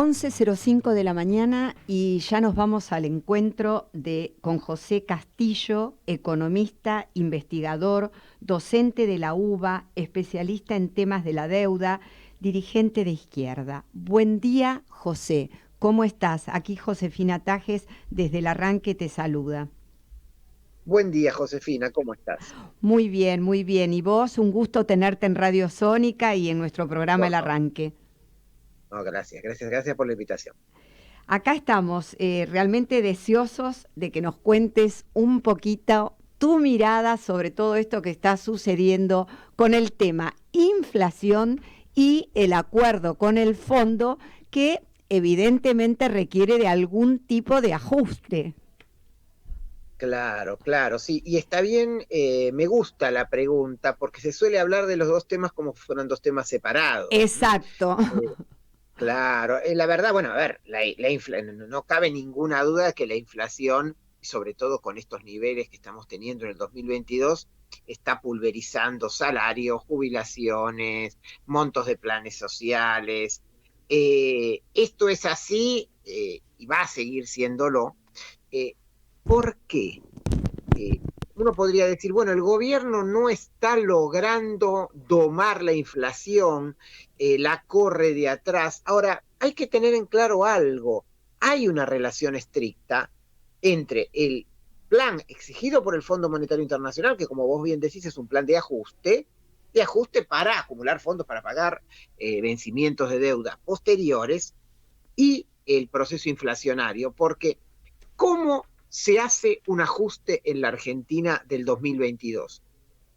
11:05 de la mañana y ya nos vamos al encuentro con José Castillo, economista, investigador, docente de la UBA, especialista en temas de la deuda, dirigente de izquierda. Buen día, José. ¿Cómo estás? Aquí Josefina Tajes, desde el arranque te saluda. Buen día, Josefina, ¿cómo estás? Muy bien, muy bien. Y vos, un gusto tenerte en Radio Sónica y en nuestro programa El Bueno, Arranque. no, gracias por la invitación. Acá estamos realmente deseosos de que nos cuentes un poquito tu mirada sobre todo esto que está sucediendo con el tema inflación y el acuerdo con el fondo que evidentemente requiere de algún tipo de ajuste. Claro, sí. Y está bien, me gusta la pregunta, porque se suele hablar de los dos temas como si fueran dos temas separados. Exacto. Eh, claro, la verdad, bueno, a ver, no cabe ninguna duda que la inflación, sobre todo con estos niveles que estamos teniendo en el 2022, está pulverizando salarios, jubilaciones, montos de planes sociales. Esto es así y va a seguir siéndolo. Eh, ¿Por qué? Eh, Uno podría decir, bueno, el gobierno no está logrando domar la inflación, la corre de atrás. Ahora, hay que tener en claro algo. Hay una relación estricta entre el plan exigido por el Fondo Monetario Internacional, que como vos bien decís es un plan de ajuste para acumular fondos para pagar vencimientos de deuda posteriores, y el proceso inflacionario, porque ¿cómo se hace un ajuste en la Argentina del 2022?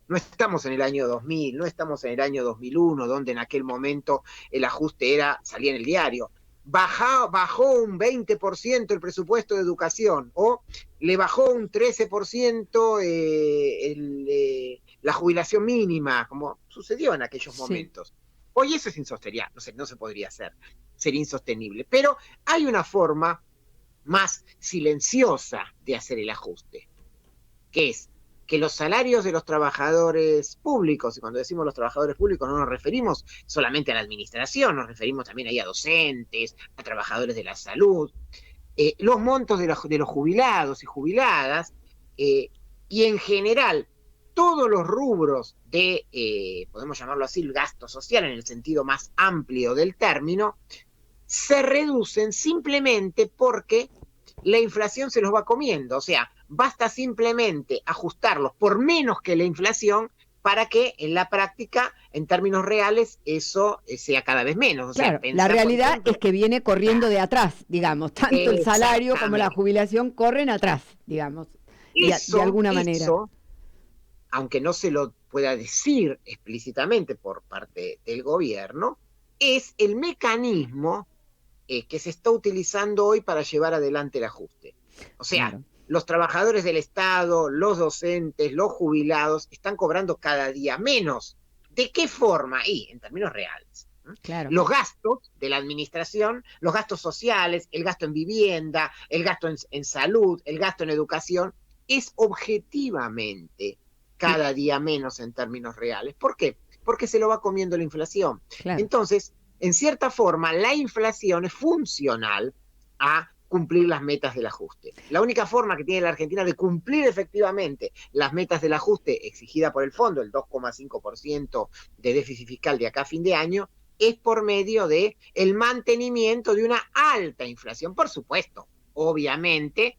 No estamos en el año 2000, no estamos en el año 2001, donde en aquel momento el ajuste salía en el diario. Bajó un 20% el presupuesto de educación, o le bajó un 13% la jubilación mínima, como sucedió en aquellos Sí. momentos. Hoy eso es insostenible, no se podría hacer, sería insostenible. Pero hay una forma más silenciosa de hacer el ajuste, que es que los salarios de los trabajadores públicos, y cuando decimos los trabajadores públicos no nos referimos solamente a la administración, nos referimos también ahí a docentes, a trabajadores de la salud, los montos de los jubilados y jubiladas, y en general todos los rubros de, podemos llamarlo así, el gasto social en el sentido más amplio del término, se reducen simplemente porque la inflación se los va comiendo. O sea, basta simplemente ajustarlos por menos que la inflación para que en la práctica, en términos reales, eso sea cada vez menos. O sea, Claro, la pensá, por realidad es ejemplo, que viene corriendo de atrás, digamos, tanto el salario como la exactamente. jubilación corren atrás, digamos, de Eso, alguna manera. eso, aunque no se lo pueda decir explícitamente por parte del gobierno, es el mecanismo que se está utilizando hoy para llevar adelante el ajuste. O sea, Claro, los trabajadores del Estado, los docentes, los jubilados están cobrando cada día menos. ¿De qué forma? Y en términos reales. claro. Los gastos de la administración, los gastos sociales, el gasto en vivienda, el gasto en salud, el gasto en educación, es objetivamente Y, cada día menos en términos reales. ¿Por qué? Porque se lo va comiendo la inflación. claro. Entonces, en cierta forma, la inflación es funcional a cumplir las metas del ajuste. La única forma que tiene la Argentina de cumplir efectivamente las metas del ajuste exigida por el fondo, el 2,5% de déficit fiscal de acá a fin de año, es por medio de el mantenimiento de una alta inflación. Por supuesto, obviamente,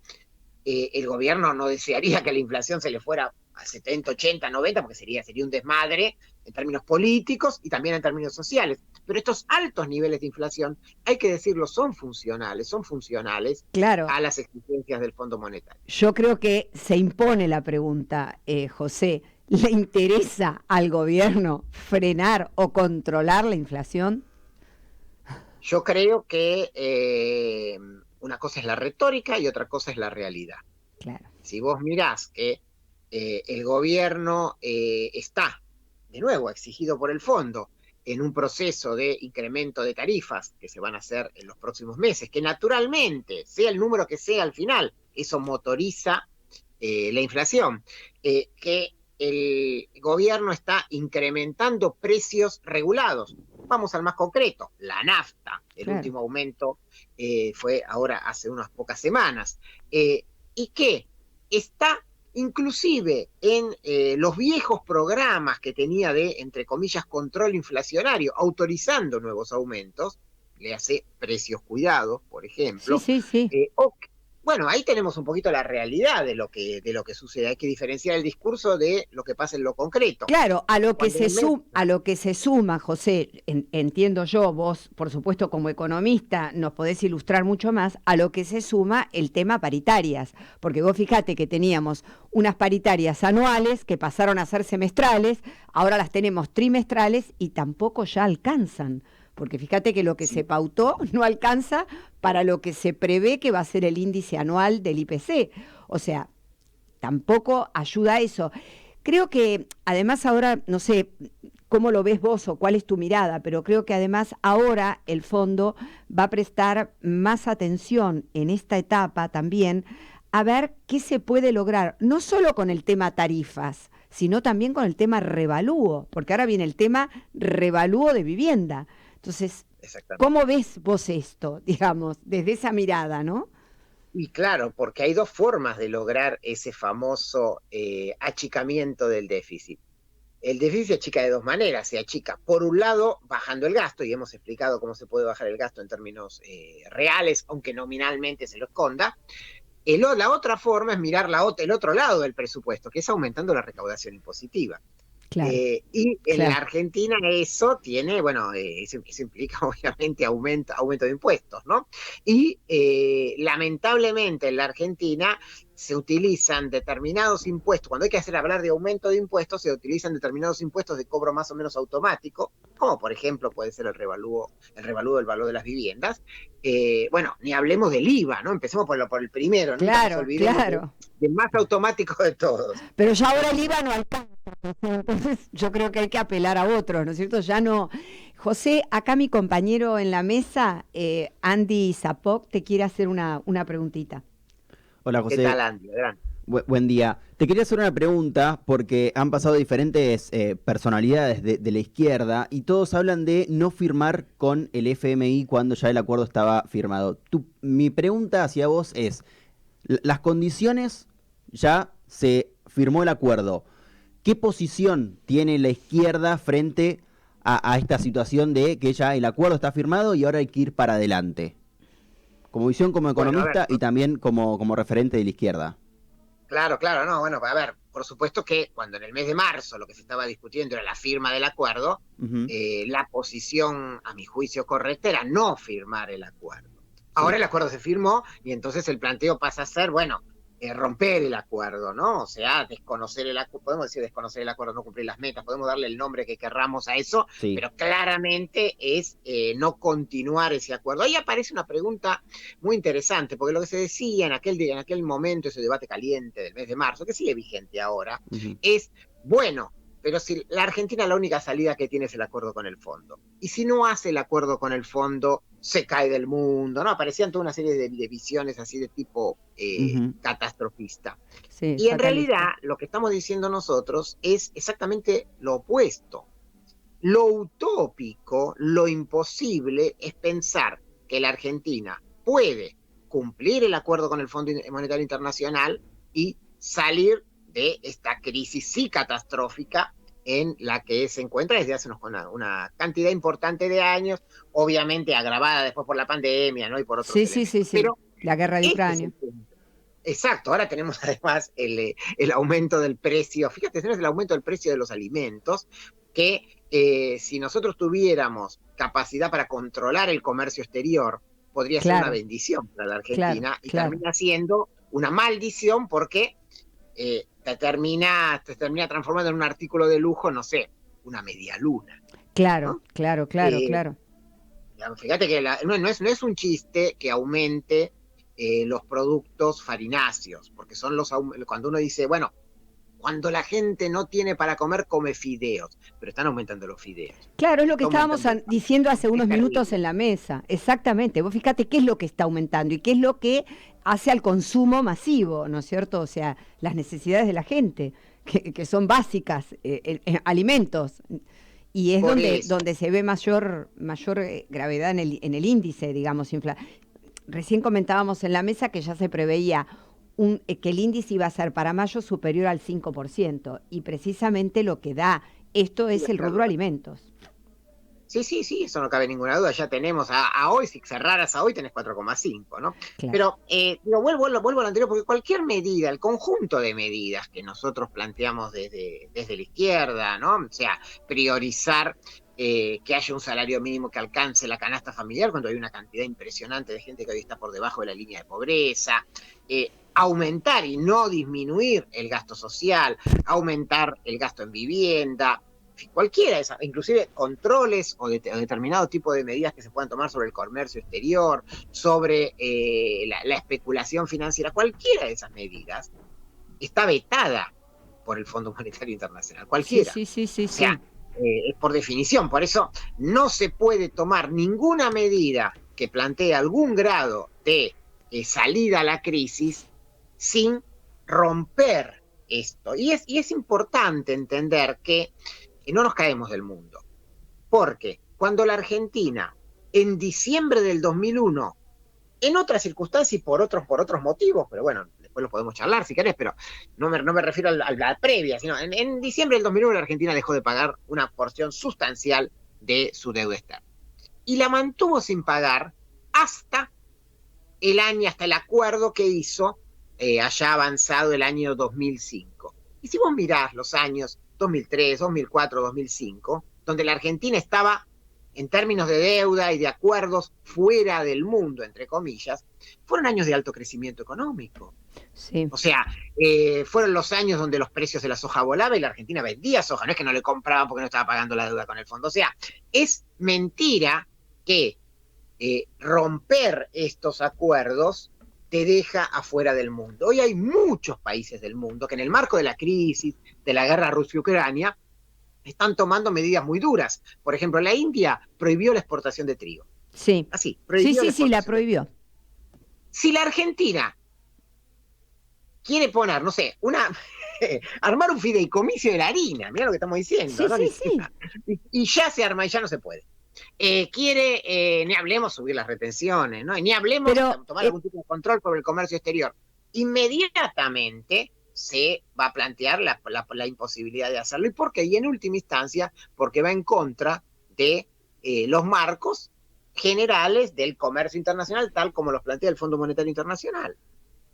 el gobierno no desearía que la inflación se le fuera a 70, 80, 90, porque sería un desmadre en términos políticos y también en términos sociales. Pero estos altos niveles de inflación, hay que decirlo, son funcionales Claro, a las exigencias del Fondo Monetario. yo creo que se impone la pregunta, José, ¿le interesa al gobierno frenar o controlar la inflación? Yo creo que una cosa es la retórica y otra cosa es la realidad. Claro, Si vos mirás que el gobierno está, de nuevo, exigido por el fondo, en un proceso de incremento de tarifas que se van a hacer en los próximos meses, que naturalmente, sea el número que sea al final, eso motoriza la inflación, que el gobierno está incrementando precios regulados vamos al más concreto, la nafta. El Claro. último aumento fue ahora hace unas pocas semanas. ¿Y qué? Está inclusive en los viejos programas que tenía de, entre comillas, control inflacionario, autorizando nuevos aumentos, le hace precios cuidados, por Sí, ejemplo. sí, sí. Bueno, ahí tenemos un poquito la realidad de lo que sucede. Hay que diferenciar el discurso de lo que pasa en lo concreto. Claro, Cuando a lo que se suma, José, entiendo yo, vos, por supuesto, como economista, nos podés ilustrar mucho más, a lo que se suma el tema paritarias, porque vos fijate que teníamos unas paritarias anuales que pasaron a ser semestrales, ahora las tenemos trimestrales y tampoco ya alcanzan, porque fíjate que lo que se sí, pautó no alcanza para lo que se prevé que va a ser el índice anual del IPC, o sea, tampoco ayuda a eso. Creo que además ahora, no sé cómo lo ves vos o cuál es tu mirada, pero creo que además ahora el fondo va a prestar más atención en esta etapa también a ver qué se puede lograr, no solo con el tema tarifas, sino también con el tema revalúo, porque ahora viene el tema revalúo de vivienda. Entonces, exactamente. ¿cómo ves vos esto, digamos, desde esa mirada, no? Y claro, porque hay dos formas de lograr ese famoso achicamiento del déficit. El déficit se achica de dos maneras. Se achica, por un lado, bajando el gasto, y hemos explicado cómo se puede bajar el gasto en términos reales, aunque nominalmente se lo esconda. La otra forma es mirar el otro lado del presupuesto, que es aumentando la recaudación impositiva. Claro, Y en la claro. Argentina eso tiene, bueno, eso implica obviamente aumento de impuestos, ¿no? Y lamentablemente en la Argentina se utilizan determinados impuestos, cuando hay que hablar de aumento de impuestos, se utilizan determinados impuestos de cobro más o menos automático, como por ejemplo puede ser el revalúo del valor de las viviendas. Bueno, ni hablemos del IVA, ¿no? Empecemos por el primero, nunca nos Claro, olvidemos claro. del más automático de todos. Pero ya ahora el IVA no alcanza, José, entonces yo creo que hay que apelar a otros, ¿no es cierto? Ya no. José, acá mi compañero en la mesa, Andy Zapoc, te quiere hacer una preguntita. Hola ¿Qué José, tal, Andy? Adelante. buen día. Te quería hacer una pregunta porque han pasado diferentes personalidades de la izquierda y todos hablan de no firmar con el FMI cuando ya el acuerdo estaba firmado. Mi pregunta hacia vos es, las condiciones ya se firmó el acuerdo. ¿Qué posición tiene la izquierda frente a esta situación de que ya el acuerdo está firmado y ahora hay que ir para adelante? Como visión como Bueno, a ver, economista y también como referente de la izquierda. claro, no, bueno, a ver, por supuesto que cuando en el mes de marzo lo que se estaba discutiendo era la firma del acuerdo, Ujú, la posición, a mi juicio, correcta era no firmar el acuerdo. Ahora sí. el acuerdo se firmó y entonces el planteo pasa a ser, bueno, romper el acuerdo, ¿no? O sea, desconocer el acuerdo, podemos decir desconocer el acuerdo, no cumplir las metas, podemos darle el nombre que querramos a eso, Sí. pero claramente es no continuar ese acuerdo. Ahí aparece una pregunta muy interesante, porque lo que se decía en aquel día, en aquel momento, ese debate caliente del mes de marzo, que sigue vigente ahora, Ujú. es, bueno, pero si la Argentina la única salida que tiene es el acuerdo con el fondo. Y si no hace el acuerdo con el fondo, se cae del mundo, ¿no? Aparecían toda una serie de visiones así de tipo Ujú. catastrofista. Sí, Y en realidad fatalista. lo que estamos diciendo nosotros es exactamente lo opuesto. Lo utópico, lo imposible es pensar que la Argentina puede cumplir el acuerdo con el Fondo Monetario Internacional y salir de esta crisis sí catastrófica en la que se encuentra desde hace una cantidad importante de años, obviamente agravada después por la pandemia, ¿no? Y por otros Sí, sí, sí, elementos. sí. Pero La guerra de este es Ucrania. el punto. Exacto, ahora tenemos además el aumento del precio, fíjate, tenemos el aumento del precio de los alimentos, que si nosotros tuviéramos capacidad para controlar el comercio exterior, podría ser una Claro, bendición para la claro, Argentina y claro. termina siendo una maldición porque te termina transformando en un artículo de lujo, no sé, una media luna, Claro, ¿no? claro, claro, Eh, claro. Fíjate que no es un chiste que aumente los productos farináceos, porque cuando uno dice, bueno, cuando la gente no tiene para comer, come fideos, pero están aumentando los fideos, Claro, es lo que está estábamos aumentando el pan. diciendo hace Es unos minutos terrible. en la mesa. Exactamente. Vos fíjate qué es lo que está aumentando y qué es lo que hace al consumo masivo, ¿no es cierto? O sea, las necesidades de la gente, que son básicas, alimentos. Y es Por donde, eso. donde se ve mayor gravedad en el índice, digamos, Recién comentábamos en la mesa que ya se preveía que el índice iba a ser para mayo superior al 5%, y precisamente lo que da esto es el rubro alimentos. Sí, sí, sí, eso no cabe ninguna duda. Ya tenemos a hoy, si cerraras a hoy, tenés 4,5, ¿no? Claro. Pero vuelvo a lo anterior, porque cualquier medida, el conjunto de medidas que nosotros planteamos desde la izquierda, ¿no? O sea, priorizar que haya un salario mínimo que alcance la canasta familiar cuando hay una cantidad impresionante de gente que hoy está por debajo de la línea de pobreza, aumentar y no disminuir el gasto social, aumentar el gasto en vivienda, cualquiera de esas, inclusive controles o determinado tipo de medidas que se puedan tomar sobre el comercio exterior, sobre la especulación financiera, cualquiera de esas medidas está vetada por el Fondo Monetario Internacional, cualquiera. Sí. O sea, es por definición, por eso no se puede tomar ninguna medida que plantee algún grado de salida a la crisis sin romper esto. Y es importante entender que no nos caemos del mundo, porque cuando la Argentina, en diciembre del 2001, en otras circunstancias y por otros motivos, pero bueno, después lo podemos charlar si querés, pero no me refiero a la previa, sino en diciembre del 2001 la Argentina dejó de pagar una porción sustancial de su deuda externa. Y la mantuvo sin pagar hasta el acuerdo que hizo allá avanzado el año 2005. Y si vos mirás los años 2003, 2004, 2005, donde la Argentina estaba, en términos de deuda y de acuerdos, fuera del mundo, entre comillas, fueron años de alto crecimiento económico. Sí. O sea, fueron los años donde los precios de la soja volaban y la Argentina vendía soja, no es que no le compraban porque no estaba pagando la deuda con el fondo. O sea, es mentira que romper estos acuerdos te deja afuera del mundo. Hoy hay muchos países del mundo que en el marco de la crisis, de la guerra Rusia-Ucrania, están tomando medidas muy duras. Por ejemplo, la India prohibió la exportación de trigo. Sí. Así, Sí, la prohibió. Si la Argentina quiere poner, no sé, armar un fideicomiso de la harina, mira lo que estamos diciendo, sí, ¿no? Sí. Y ya se arma y ya no se puede. Ni hablemos subir las retenciones, ¿no? Ni hablemos tomar algún tipo de control sobre el comercio exterior. Inmediatamente se va a plantear la imposibilidad de hacerlo. ¿Y por qué? Y en última instancia, porque va en contra de los marcos generales del comercio internacional, tal como los plantea el Fondo Monetario Internacional.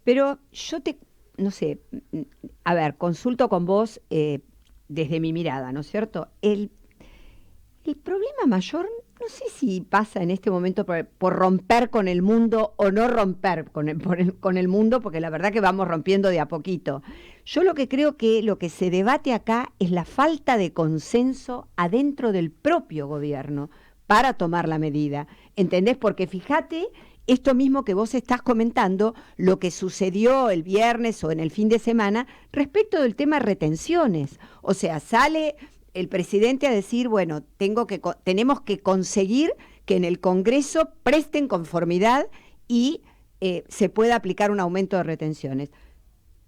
Pero no sé, a ver, consulto con vos desde mi mirada, ¿no es cierto? El problema mayor, no sé si pasa en este momento por romper con el mundo o no romper con el mundo, porque la verdad que vamos rompiendo de a poquito. Yo lo que creo que lo que se debate acá es la falta de consenso adentro del propio gobierno para tomar la medida. ¿Entendés? Porque fíjate, esto mismo que vos estás comentando, lo que sucedió el viernes o en el fin de semana respecto del tema retenciones. O sea, sale el presidente a decir, bueno, tenemos que conseguir que en el Congreso presten conformidad y se pueda aplicar un aumento de retenciones.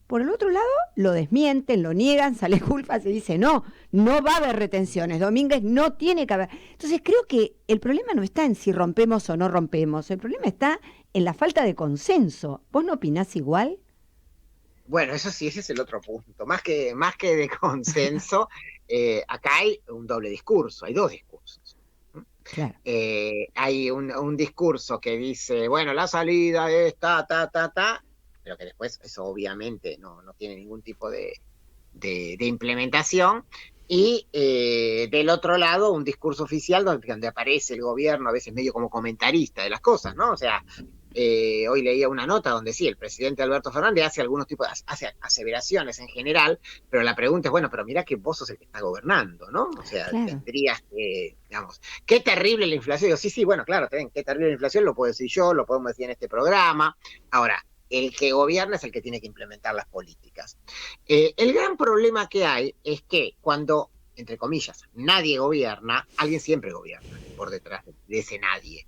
Por el otro lado, lo desmienten, lo niegan, sale culpa, se dice, no va a haber retenciones, Domínguez no tiene que haber. Entonces creo que el problema no está en si rompemos o no rompemos, el problema está en la falta de consenso. ¿Vos no opinás igual? Bueno, eso sí, ese es el otro punto. Más que de consenso, acá hay un doble discurso, hay dos discursos. Claro. Hay un discurso que dice, bueno, la salida es pero que después eso obviamente no tiene ningún tipo de implementación. Y del otro lado, un discurso oficial donde aparece el gobierno a veces medio como comentarista de las cosas, ¿no? O sea, hoy leía una nota donde sí, el presidente Alberto Fernández hace algunos tipos de aseveraciones en general, pero la pregunta es, bueno, pero mira que vos sos el que está gobernando, ¿no? O sea, claro, tendrías que, digamos, qué terrible la inflación. Digo, sí, bueno, claro, qué terrible la inflación, lo puedo decir yo, lo podemos decir en este programa. Ahora, el que gobierna es el que tiene que implementar las políticas. El gran problema que hay es que cuando, entre comillas, nadie gobierna, alguien siempre gobierna por detrás de ese nadie.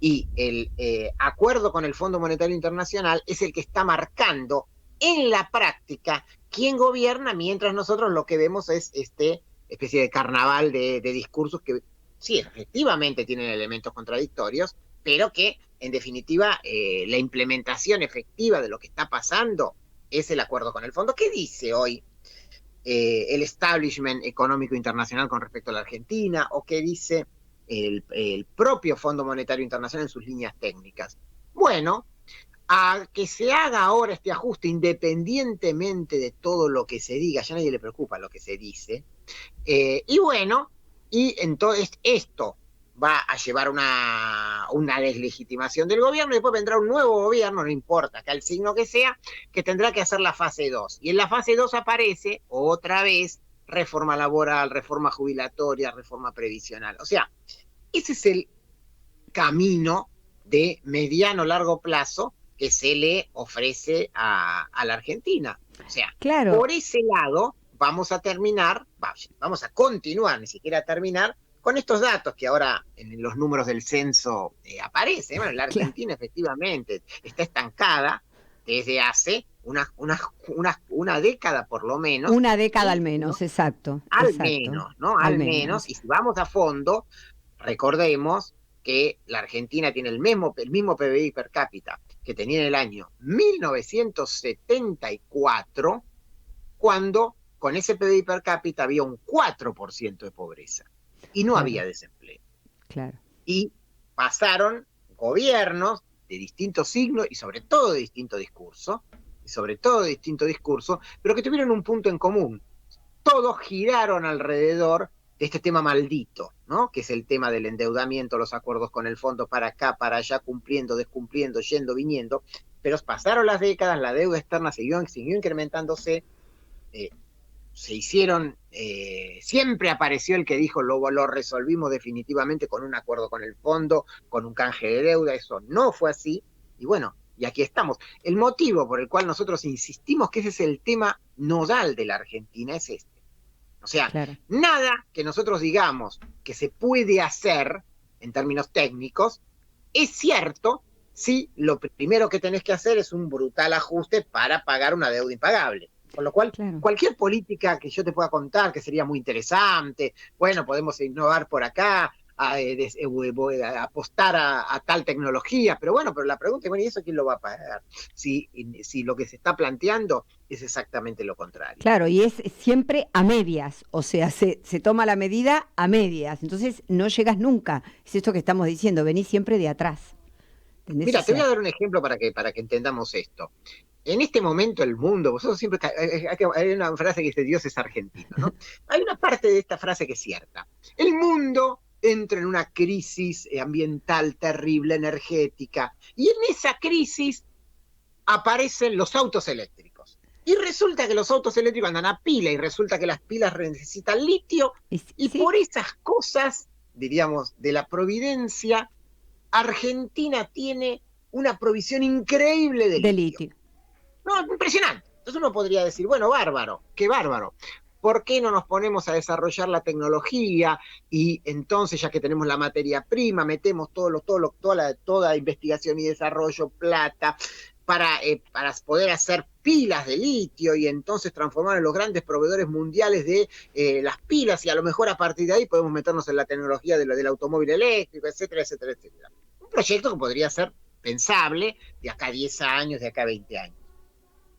Y el acuerdo con el Fondo Monetario Internacional es el que está marcando en la práctica quién gobierna, mientras nosotros lo que vemos es especie de carnaval de discursos que sí, efectivamente tienen elementos contradictorios, pero que en definitiva la implementación efectiva de lo que está pasando es el acuerdo con el fondo. ¿Qué dice hoy el establishment económico internacional con respecto a la Argentina? ¿O qué dice el propio Fondo Monetario Internacional en sus líneas técnicas? Bueno, a que se haga ahora este ajuste independientemente de todo lo que se diga, ya a nadie le preocupa lo que se dice, y bueno, y entonces esto va a llevar una deslegitimación del gobierno, y después vendrá un nuevo gobierno, no importa acá el signo que sea, que tendrá que hacer la fase 2. Y en la fase 2 aparece otra vez reforma laboral, reforma jubilatoria, reforma previsional. O sea, ese es el camino de mediano largo plazo que se le ofrece a la Argentina. O sea, Claro. por ese lado vamos a continuar, ni siquiera terminar, con estos datos que ahora en los números del censo aparecen. Bueno, la Argentina efectivamente está estancada desde hace una década por lo menos. Una década al ¿no? menos, exacto. Al exacto. menos, ¿no? Al menos. Y si vamos a fondo, recordemos que la Argentina tiene el mismo PBI per cápita que tenía en el año 1974, cuando con ese PBI per cápita había un 4% de pobreza y no había desempleo. Claro. Y pasaron gobiernos de distintos signos y sobre todo de distinto discurso, pero que tuvieron un punto en común. Todos giraron alrededor de este tema maldito, ¿no? Que es el tema del endeudamiento, los acuerdos con el fondo para acá, para allá, cumpliendo, descumpliendo, yendo, viniendo, pero pasaron las décadas, la deuda externa siguió incrementándose, se hicieron, siempre apareció el que dijo lo resolvimos definitivamente con un acuerdo con el fondo, con un canje de deuda. Eso no fue así, y bueno, y aquí estamos. El motivo por el cual nosotros insistimos que ese es el tema nodal de la Argentina es este. O sea, nada que nosotros digamos que se puede hacer en términos técnicos es cierto si lo primero que tenés que hacer es un brutal ajuste para pagar una deuda impagable. Con lo cual, cualquier política que yo te pueda contar, que sería muy interesante, bueno, podemos innovar por acá, apostar a tal tecnología, pero la pregunta es, bueno, ¿y eso quién lo va a pagar? Si lo que se está planteando es exactamente lo contrario. Claro, y es siempre a medias, o sea, se toma la medida a medias, entonces no llegas nunca, es esto que estamos diciendo, venís siempre de atrás. Mira, te voy a dar un ejemplo para que entendamos esto. En este momento el mundo, vosotros siempre, hay una frase que dice Dios es argentino, ¿no? Hay una parte de esta frase que es cierta. El mundo entra en una crisis ambiental terrible, energética, y en esa crisis aparecen los autos eléctricos. Y resulta que los autos eléctricos andan a pila, y resulta que las pilas necesitan litio, y por esas cosas, diríamos, de la providencia, Argentina tiene una provisión increíble de litio. No, impresionante. Entonces uno podría decir, bueno, bárbaro, qué bárbaro. ¿Por qué no nos ponemos a desarrollar la tecnología y entonces, ya que tenemos la materia prima, metemos toda investigación y desarrollo, plata, para poder hacer pilas de litio y entonces transformar en los grandes proveedores mundiales de las pilas, y a lo mejor a partir de ahí podemos meternos en la tecnología del automóvil eléctrico, etcétera, etcétera, etcétera? Un proyecto que podría ser pensable de acá a 10 años, de acá a 20 años.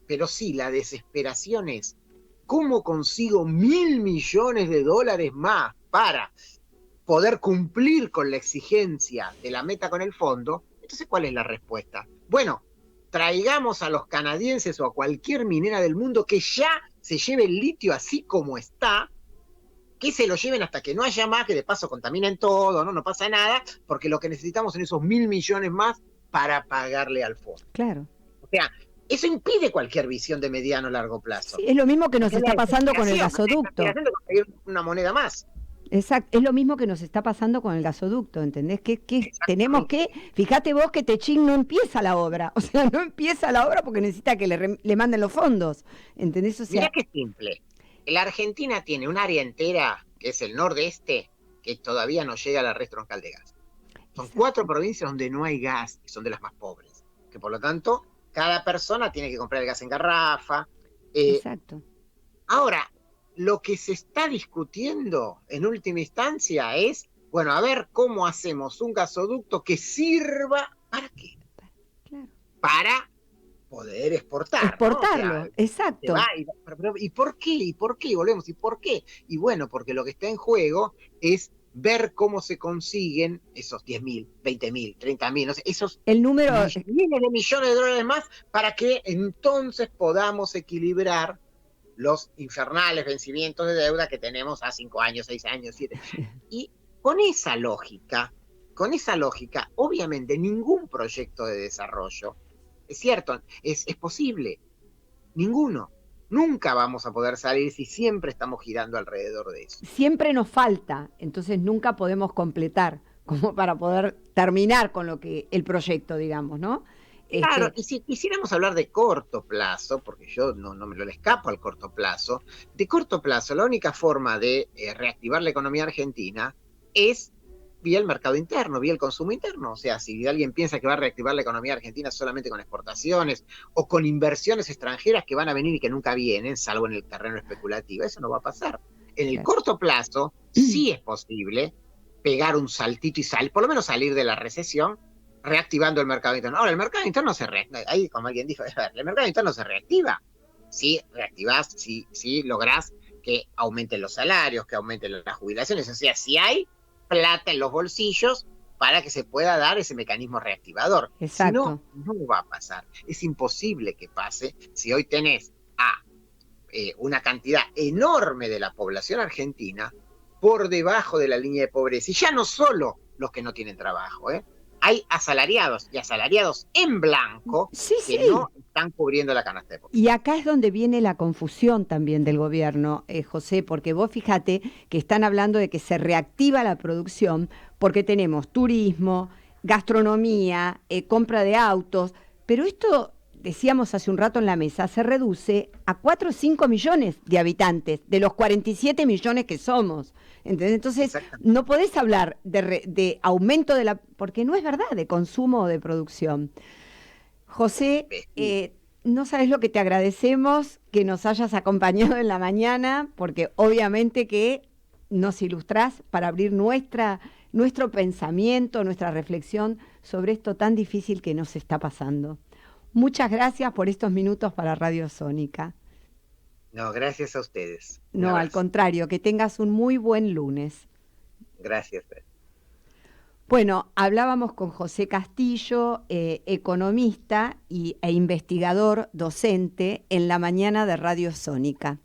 Pero sí, la desesperación es, ¿cómo consigo $1.000 millones más para poder cumplir con la exigencia de la meta con el fondo? Entonces, ¿cuál es la respuesta? Bueno, traigamos a los canadienses o a cualquier minera del mundo que ya se lleve el litio así como está, que se lo lleven hasta que no haya más, que de paso contaminen todo, no pasa nada, porque lo que necesitamos son esos $1.000 millones más para pagarle al fondo. Claro. O sea, eso impide cualquier visión de mediano o largo plazo. Sí, es lo mismo que nos está pasando con el gasoducto. Una moneda más. Exacto, es lo mismo que nos está pasando con el gasoducto, ¿entendés? Que tenemos que, fíjate vos que Techín no empieza la obra, o sea, no empieza la obra porque necesita que le manden los fondos, ¿entendés? O sea, mirá qué simple. La Argentina tiene un área entera, que es el nordeste, que todavía no llega a la red troncal de gas. Son 4 provincias donde no hay gas, y son de las más pobres, que por lo tanto cada persona tiene que comprar el gas en garrafa. Exacto. Ahora, lo que se está discutiendo en última instancia es, bueno, a ver cómo hacemos un gasoducto que sirva, ¿para qué? Claro. Para poder exportar, Exportarlo, ¿no? O sea, exacto. ¿Y por qué? ¿Y por qué? Volvemos, ¿y por qué? Y bueno, porque lo que está en juego es ver cómo se consiguen esos 10.000, 20.000, 30.000, no sé, esos El número, miles de millones de dólares más para que entonces podamos equilibrar los infernales vencimientos de deuda que tenemos a 5 años, 6 años, 7. Y con esa lógica, obviamente ningún proyecto de desarrollo, es cierto, es posible, ninguno. Nunca vamos a poder salir si siempre estamos girando alrededor de eso. siempre nos falta, entonces nunca podemos completar como para poder terminar con lo que el proyecto, digamos, ¿no? Claro, y si quisiéramos hablar de corto plazo, porque yo no me lo escapo al corto plazo, de corto plazo la única forma de reactivar la economía argentina es vía el mercado interno, vía el consumo interno. O sea, si alguien piensa que va a reactivar la economía argentina solamente con exportaciones o con inversiones extranjeras que van a venir y que nunca vienen, salvo en el terreno especulativo, eso no va a pasar. En el corto plazo sí es posible pegar un saltito y por lo menos salir de la recesión reactivando el mercado interno. Ahora, el mercado interno se reactiva, ahí como alguien dijo, el mercado interno se reactiva. Si reactivás, si lográs que aumenten los salarios, que aumenten las jubilaciones, o sea, si hay plata en los bolsillos para que se pueda dar ese mecanismo reactivador. Exacto. Si no, no va a pasar. Es imposible que pase si hoy tenés a una cantidad enorme de la población argentina por debajo de la línea de pobreza. Y ya no solo los que no tienen trabajo, hay asalariados y asalariados en blanco que no están cubriendo la canasta de pobreza. Y acá es donde viene la confusión también del gobierno, José, porque vos fíjate que están hablando de que se reactiva la producción porque tenemos turismo, gastronomía, compra de autos, pero esto, decíamos hace un rato en la mesa, se reduce a 4 o 5 millones de habitantes, de los 47 millones que somos. ¿Entendés? Entonces, no podés hablar de aumento de la... porque no es verdad, de consumo o de producción. José, no sabes lo que te agradecemos que nos hayas acompañado en la mañana, porque obviamente que nos ilustrás para abrir nuestro pensamiento, nuestra reflexión sobre esto tan difícil que nos está pasando. Muchas gracias por estos minutos para Radio Sónica. No, gracias a ustedes. No, al contrario, que tengas un muy buen lunes. Gracias. Bueno, hablábamos con José Castillo, economista e investigador docente en la mañana de Radio Sónica.